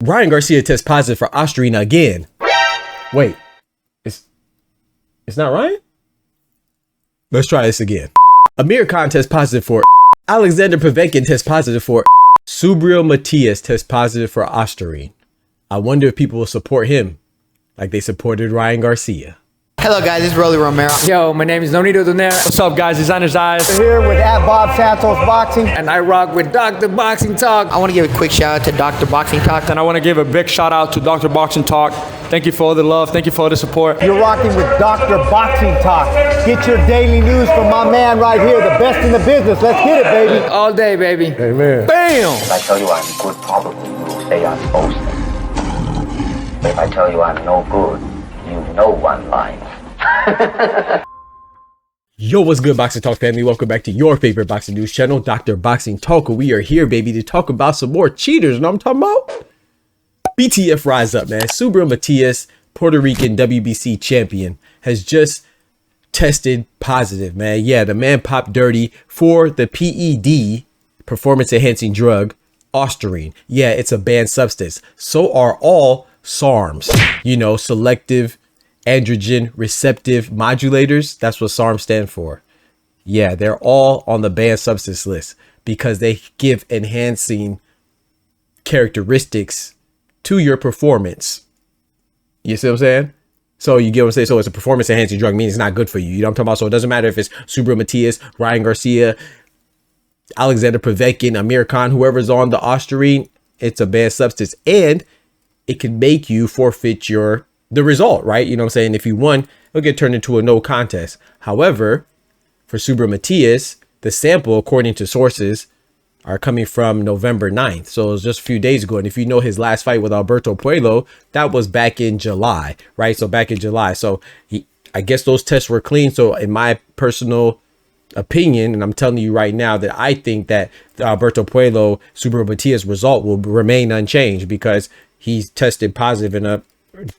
Ryan Garcia tests positive for Ostarine again. Wait, it's not Ryan? Let's try this again. Amir Khan tests positive for Alexander Povetkin tests positive for Subriel Matías tests positive for Ostarine. I wonder if people will support him like they supported Ryan Garcia. Hello guys, this is Rolly Romero. Yo, my name is Nonito Donaire. What's up guys, Designer's Eyes. We're here with Bob Santos Boxing. And I rock with Dr. Boxing Talk. I want to give a quick shout out to Dr. Boxing Talk. And I want to give a big shout out to Dr. Boxing Talk. Thank you for all the love, thank you for all the support. You're rocking with Dr. Boxing Talk. Get your daily news from my man right here, the best in the business. Let's get it, baby. All day, baby. Amen. Bam! If I tell you I'm good, probably you'll say I'm boasting. But if I tell you I'm no good, you know one line. Yo, what's good, Boxing Talk family? Welcome back to your favorite boxing news channel, Dr. Boxing Talk. We are here, baby, to talk about some more cheaters. You know what I'm talking about? BTF rise up, man. Subriel Matías, Puerto Rican WBC champion, has just tested positive, man. Yeah, the man popped dirty for the PED, performance enhancing drug, Ostarine. Yeah, it's a banned substance. So are all SARMs, you know, selective androgen receptive modulators. That's what SARM stand for. Yeah, they're all on the banned substance list because they give enhancing characteristics to your performance. You see what I'm saying? So you get what I'm saying? So it's a performance enhancing drug, means it's not good for you. You know what I'm talking about? So it doesn't matter if it's Subriel Matías, Ryan Garcia, Alexander Povetkin, Amir Khan, whoever's on the Ostarine, it's a banned substance. And it can make you forfeit the result, right? You know what I'm saying? If you won, it'll get turned into a no contest. However, for Subriel Matías, the sample, according to sources, are coming from November 9th. So it was just a few days ago. And if you know his last fight with Alberto Puello, that was back in July, right? So back in July. So I guess those tests were clean. So in my personal opinion, and I'm telling you right now that I think that the Alberto Puello Subriel Matías result will remain unchanged because he's tested positive in a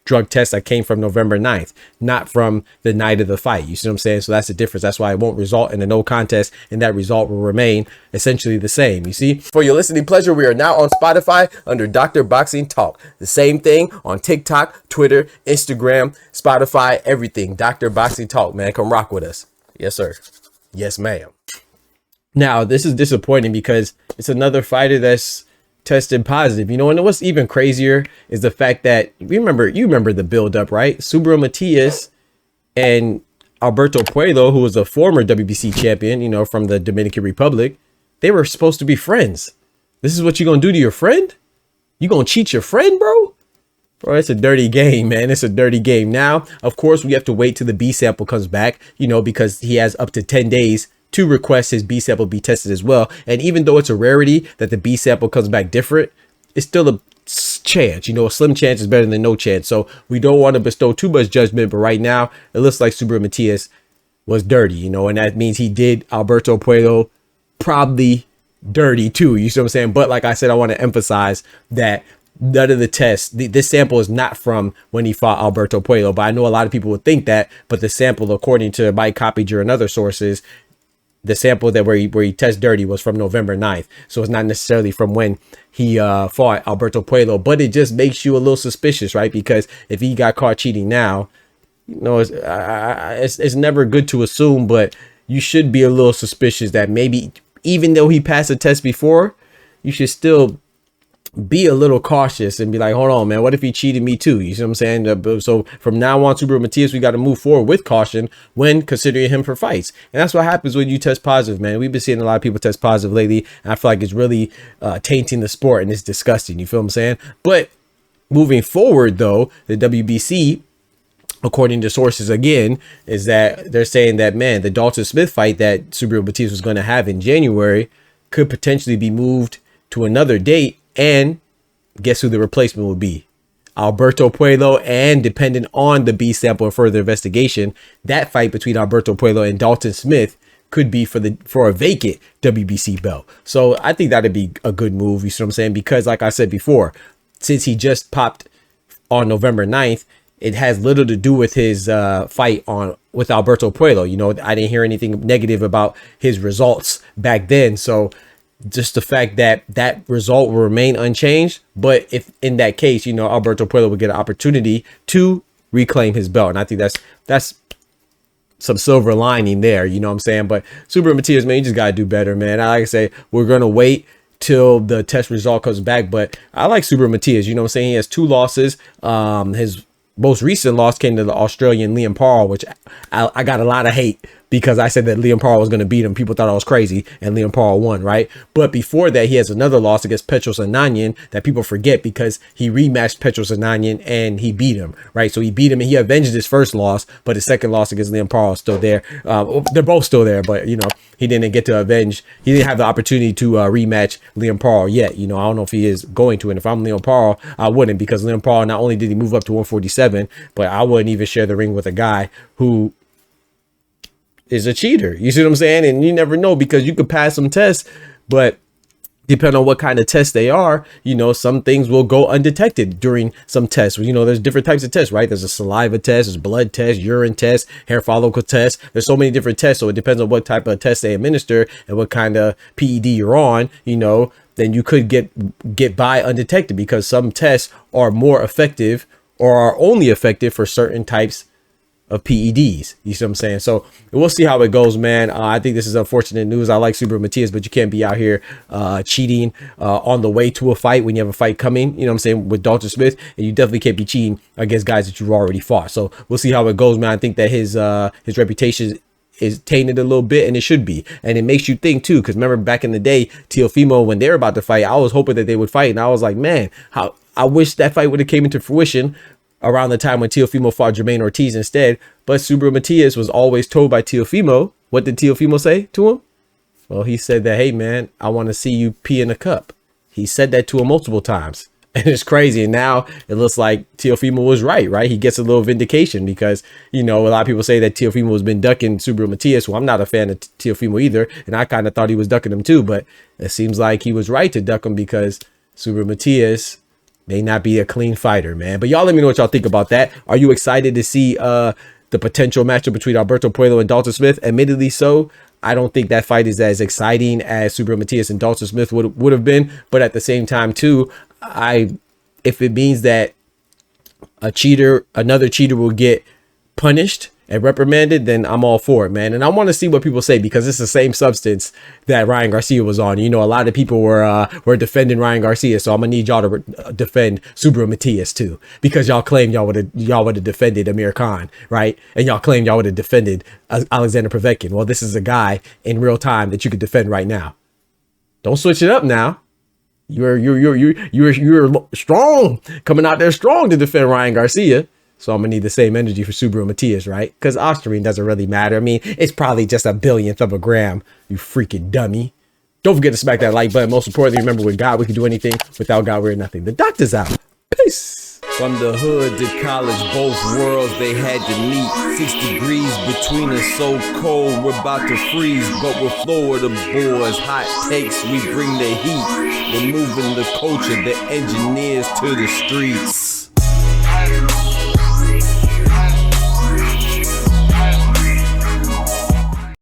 drug test that came from November 9th, not from the night of the fight. You see what I'm saying? So that's the difference. That's why it won't result in a no contest, and that result will remain essentially the same. You see? For your listening pleasure, we are now on Spotify under Dr. Boxing Talk. The same thing on TikTok, Twitter, Instagram, Spotify, everything. Dr. Boxing Talk, man. Come rock with us. Yes, sir. Yes, ma'am. Now, this is disappointing because it's another fighter that's tested positive, you know, and what's even crazier is the fact that you remember the build up, right? Subriel Matías and Alberto Puello, who was a former WBC champion, you know, from the Dominican Republic, they were supposed to be friends. This is what you're gonna do to your friend? You gonna cheat your friend, bro? Bro, it's a dirty game, man. It's a dirty game. Now, of course, we have to wait till the B sample comes back, you know, because he has up to 10 days to request his B sample be tested as well. And even though it's a rarity that the B sample comes back different, it's still a chance, you know, a slim chance is better than no chance. So we don't want to bestow too much judgment, but right now it looks like Subriel Matías was dirty, you know, and that means he did Alberto Puello probably dirty too. You see what I'm saying? But like I said, I want to emphasize that none of the tests, this sample is not from when he fought Alberto Puello, but I know a lot of people would think that, but the sample, according to Mike Coppinger and other sources, the sample that where he tests dirty was from November 9th. So it's not necessarily from when he fought Alberto Puello, but it just makes you a little suspicious, right? Because if he got caught cheating now, you know, it's never good to assume, but you should be a little suspicious that maybe even though he passed a test before, you should still be a little cautious and be like, hold on, man, what if he cheated me too? You see what I'm saying? So from now on, Subriel Matías, we got to move forward with caution when considering him for fights. And that's what happens when you test positive, man. We've been seeing a lot of people test positive lately, and I feel like it's really tainting the sport, and it's disgusting. You feel what I'm saying? But moving forward, though, the WBC, according to sources again, is that they're saying that, man, the Dalton Smith fight that Subriel Matías was going to have in January could potentially be moved to another date. And guess who the replacement will be? Alberto Puello. And depending on the B sample and further investigation, that fight between Alberto Puello and Dalton Smith could be for a vacant WBC belt. So I think that'd be a good move. You see what I'm saying? Because like I said before, since he just popped on November 9th, it has little to do with his fight with Alberto Puello. You know, I didn't hear anything negative about his results back then. So just the fact that that result will remain unchanged. But if in that case, you know, Alberto Puello would get an opportunity to reclaim his belt. And I think that's some silver lining there, you know what I'm saying? But Subriel Matías, man, you just got to do better, man. Like I say, we're going to wait till the test result comes back. But I like Subriel Matías, you know what I'm saying? He has 2 losses. His most recent loss came to the Australian Liam Parle, which I got a lot of hate because I said that Liam Parle was going to beat him. People thought I was crazy, and Liam Parle won, right? But before that, he has another loss against Petros Ananyan that people forget because he rematched Petros Ananyan and he beat him, right? So he beat him and he avenged his first loss, but his second loss against Liam Parle is still there. They're both still there, but, you know, he didn't get to avenge. He didn't have the opportunity to rematch Liam Parle yet. You know, I don't know if he is going to. And if I'm Liam Parle, I wouldn't, because Liam Parle, not only did he move up to 147, but I wouldn't even share the ring with a guy who is a cheater. You see what I'm saying? And you never know, because you could pass some tests, but depending on what kind of tests they are, you know, some things will go undetected during some tests. You know, there's different types of tests, right? There's a saliva test, there's blood test, urine test, hair follicle test. There's so many different tests. So it depends on what type of test they administer and what kind of PED you're on, you know, then you could get by undetected, because some tests are more effective or are only effective for certain types of PEDs. You see what I'm saying? So we'll see how it goes, man. I think this is unfortunate news. I like Subriel Matías, but you can't be out here cheating on the way to a fight when you have a fight coming, you know what I'm saying, with Dalton Smith. And you definitely can't be cheating against guys that you've already fought. So we'll see how it goes, man. I think that his reputation is tainted a little bit, and it should be. And it makes you think too, because remember back in the day, Teofimo, when they were about to fight, I was hoping that they would fight, and I was like, man, how I wish that fight would have came into fruition around the time when Teofimo fought Jermaine Ortiz instead. But Subriel Matías was always told by Teofimo. What did Teofimo say to him? Well, he said that, hey man, I want to see you pee in a cup. He said that to him multiple times. And it's crazy. And now it looks like Teofimo was right? He gets a little vindication, because, you know, a lot of people say that Teofimo has been ducking Subriel Matías. Well, I'm not a fan of Teofimo either, and I kind of thought he was ducking him too. But it seems like he was right to duck him, because Subriel Matías may not be a clean fighter, man. But y'all let me know what y'all think about that. Are you excited to see the potential matchup between Alberto Puello and Dalton Smith? Admittedly so. I don't think that fight is as exciting as Subriel Matías and Dalton Smith would have been. But at the same time, too, if it means that another cheater will get punished and reprimanded, then I'm all for it, man. And I want to see what people say, because it's the same substance that Ryan Garcia was on. You know, a lot of people were defending Ryan Garcia, so I'm gonna need y'all to defend Subriel Matías too, because y'all claimed y'all would have defended Amir Khan, right? And y'all claimed y'all would have defended Alexander Povetkin. Well, this is a guy in real time that you could defend right now. Don't switch it up now. You're strong, coming out there strong to defend Ryan Garcia. So I'm gonna need the same energy for Subriel Matías, right? Because Ostarine doesn't really matter. I mean, it's probably just a billionth of a gram, you freaking dummy. Don't forget to smack that like button. Most importantly, remember, with God, we can do anything. Without God, we're nothing. The doctor's out. Peace. From the hood to college, both worlds they had to meet. 6 degrees between us, so cold, we're about to freeze. But we're Florida boys, hot takes, we bring the heat. We're moving the culture, the engineers to the streets.